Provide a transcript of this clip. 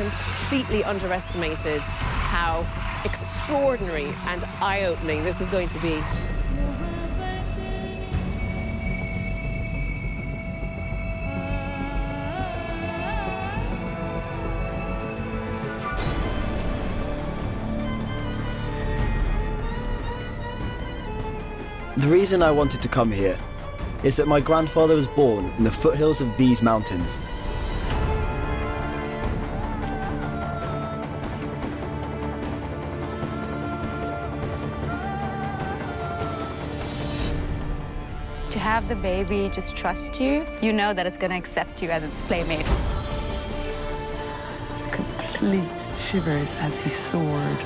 completely underestimated how extraordinary and eye-opening this is going to be. The reason I wanted to come here is that my grandfather was born in the foothills of these mountains. To have the baby just trust you, you know that it's going to accept you as its playmate. Complete shivers as he soared